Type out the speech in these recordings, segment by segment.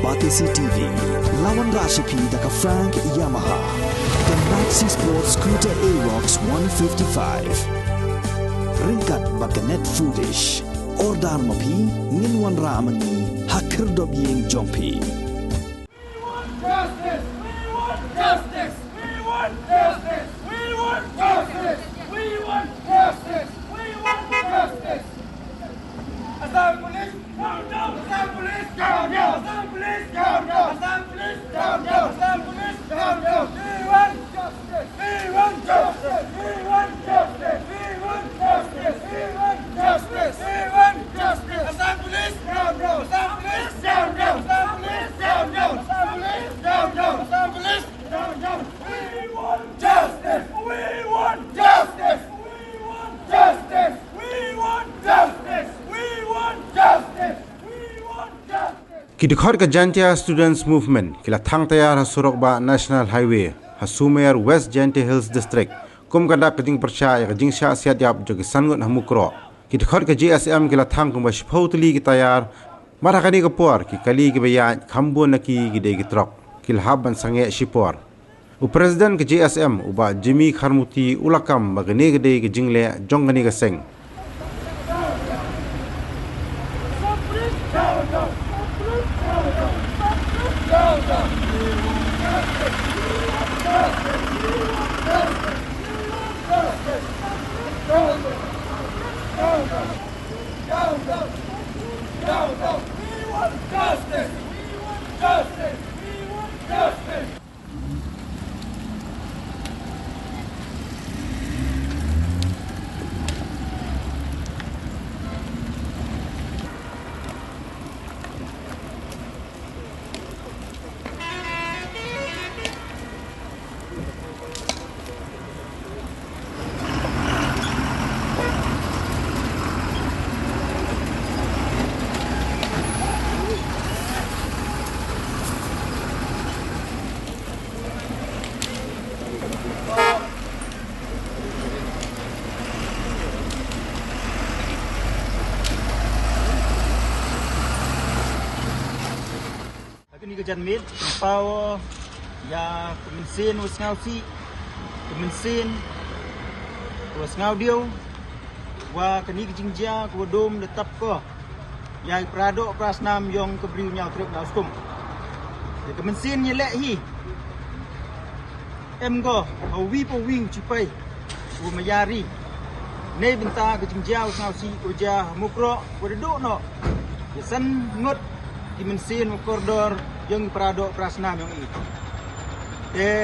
Batisi TV, lawan Rashipi daka Frank Yamaha, dan Maxi Sports Scooter Aerox 155. Ringkat baganet foodish, ordar mapi, nginwan ramani, hakir dobiyeng jompi. Kidikot ke Jantia Students Movement kila thang tayar hasurok ba National Highway hasumer West Jantia Hills District kum kadap keding percaya ke jingsha siat yap jogi sangut hamukro kidikot ke GSM kila thang kum ba shpautli ki tayar marakani ke por ki kali ki bayan kambo naki gide gitrok kil haban sange shipor u president ke GSM uba Jimmy Kharmuti ulakam bagane gide ki jingle jongani ke seng Janmit, pau ya kemensin usngau si kemensin usngau dio wa keni kijingja ku dom letap ko ya prado prasnam yong kebriu nyau trip na skum ya kemensin nyelek hi em go hawi po wing chipai u mayari nei benta kijingja usngau si uja mukro ku do no ya san ngot kemensin koridor yang perado prasnam yang i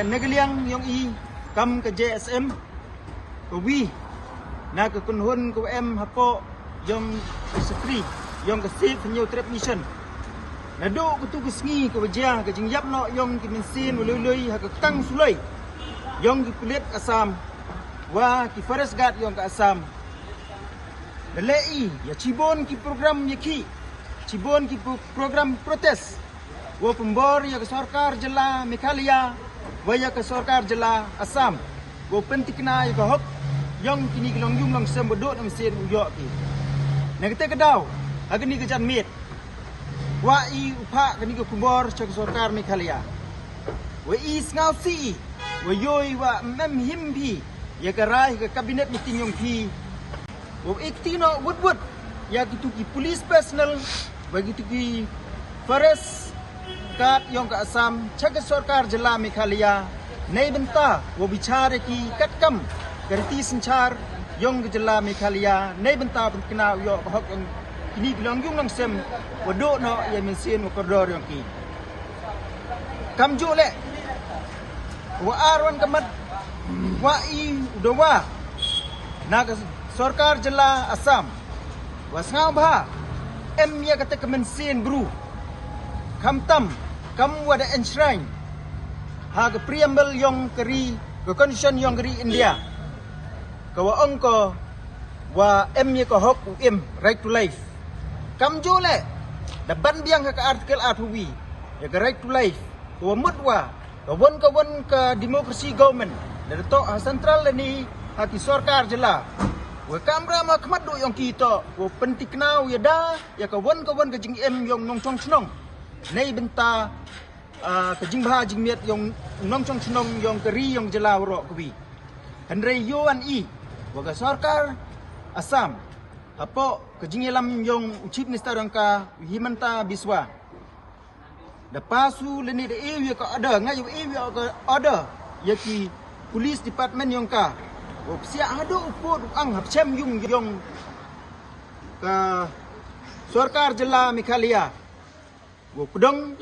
negeliang yang i kam ke JSM ke wi na ke kunhun ke M hapo yang sekri yang ke sip new trip mission na do ke tu ke sngi ke wajah ke jingyap no yang ki mensin ului ha ke tang sulai yang ki kulit asam wa ki forest guard yang ke asam lei ya cibon ki program yaki cibon ki program protes वो pembor ya ke sarkar jela Meghalaya wa ya ke sarkar jela Assam वो pentikna ya ke hok yang kini gelongjung lang sem bodot am sen uyok ki negete kedau agni ke janmit wa i upha kini ke pembor ke sarkar Meghalaya wa i ngau si wa yoi wa mem himbi ya ke rai ke kabinet meeting yang pi wa iktino wood ya gitu ki police personnel bagi tu ki forest kat yang ke Assam cek sarkar jela Meghalaya nei benta wo bicara ki katkam gerti sencar yang ke jela Meghalaya nei benta kena yo hok yang kini gelongjung langsem wado no ya mensin koridor yang ki kam jo le wa arwan kamat wa i udawa na sarkar jela Assam wa ngau ba em ya kata kemensin bru kamtam kam wada enshrine ha ke preamble yang keri ke constitution yang keri India kawa angko wa em ye ko hok em right to life kam jole da ban biang ke artikel artuwi ya ke right to life wa mutwa kawan ke demokrasi government dari to central ni ha ki sarkar jela wa kamra ma khmat do yang kita wa pentiknau ya da ya kawan ke jing em yang nong chong chnong nei benta kejing bah jing miat yang nong chong chnong yang keri yang jela ro kwi henry yuan i waga sarkar Assam apo kejing lam yang chief minister yang ka Himanta Biswa da pasu leni de ewi ka ada ngai ewi ka ada yaki police department yang ka sia ado upo ang hapchem yung ka sarkar jela Meghalaya wo kudong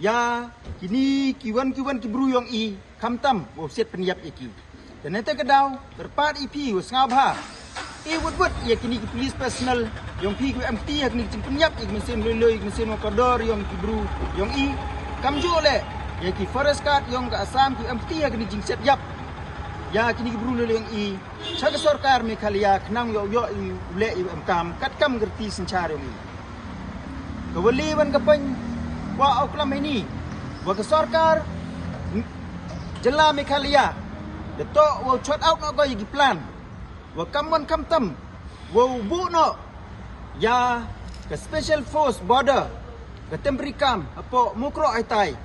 ya kini kiwan kibru yang i kamtam wo set penyap iki dan nete kedau terpat IP wo ngabha wud ya kini police personal yang pi MT hak ni penyap ik mesin leloi mesin kodor yang kibru yang i kamjo le ya ki forest guard yang ke Assam ki MT hak ni jing set yap ya kini kibru leloi yang i chaga sarkar Meghalaya khnang yo i le i kam kat kam gerti sencar yang i kawali wan kapan wa oklam ini wa ke sarkar jela Meghalaya deto wa shot out no go yigi plan wa kamon kamtam wa bu no ya ke special force border ke temporary camp apo mukro ai tai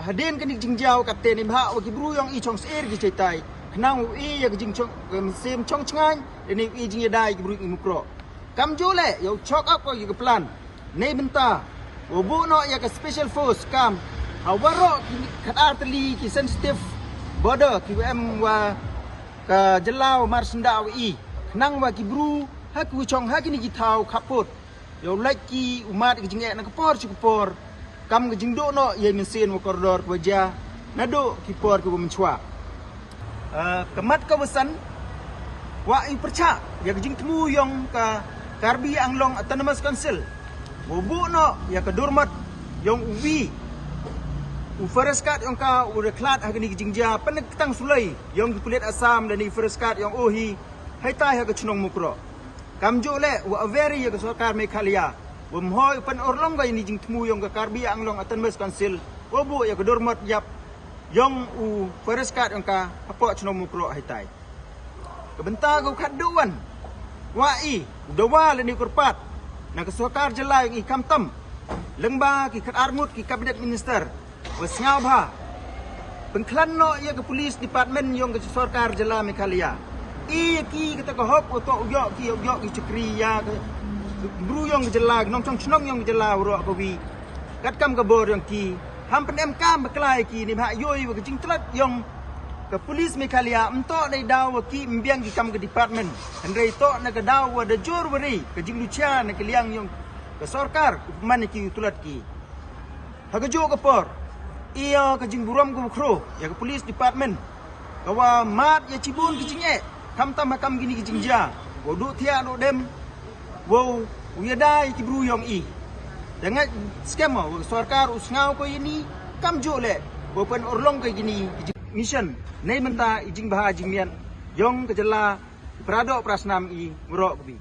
hadin ke jingjau kapten im ha wa kibru yang i chong ser gi chaitai knang i ya jing chong sim chong chngai ni i jing dai kibru i mukro kam jole yo chok up ko yigi plan nei benta wa bu no ya ke special force camp hawaro kadar teli ki sensitive border ki wa ka jelau mar sendau i nang wa kibru hak wi chong hak ni gitau kapot yo laki umat ki jinge na kapor chukupor kam ki jingdo no ye mesin wa koridor wajah nado kipor ki menchwa kemat kawasan wa i percha ya ki jing temu yong ka Karbi Anglong Autonomous Council wo bu no ya ka durmat yong uwi forest guard yang ka udah klat hari ni jingja penek tang sulai yang kulit Assam dan ni forest guard yang ohi hai tai ha ka chnong mukro kamjo le wa very ya ka sarkar Meghalaya bum hoi pen orlong ga ni jing temu yang ka Karbi Anglong Autonomous Council wo bu ya ka dormat yap yang forest guard yang ka apa chnong mukro hai tai ka benta go khaduan wa i dawa le ni kurpat na ka sarkar jela yang i kamtam lengba ki khat armut ki cabinet minister wasngau bha pengklan no ya ke police department yang ke sarkar jela Meghalaya i ki kita ko hop to yo ki chukri ya ke bru yang jela nong chong chnong yang jela ro ko wi kat kam ka bor yang ki ham pen em kam beklai ki ni ha yoi wa ke jing tlat yang ke police Meghalaya mto dai daw ki mbiang ki kam ke department andrei to na ke daw wa de jor wari ke jing lucia na ke liang yang ke sarkar man ki tulat ki ha ke jo ke por iya ke jing buram ke bukro ya ke police department kawa mat ya cibun ke jing kam tam makam gini ke jing ja wo du thia no dem wo uya dai ki bru yong i dengan scam wo sarkar usngau ko ini kam jo le wo pen orlong ke gini mission nei menta jing bah jing mian yong ke jela prado prasnam i ngro bi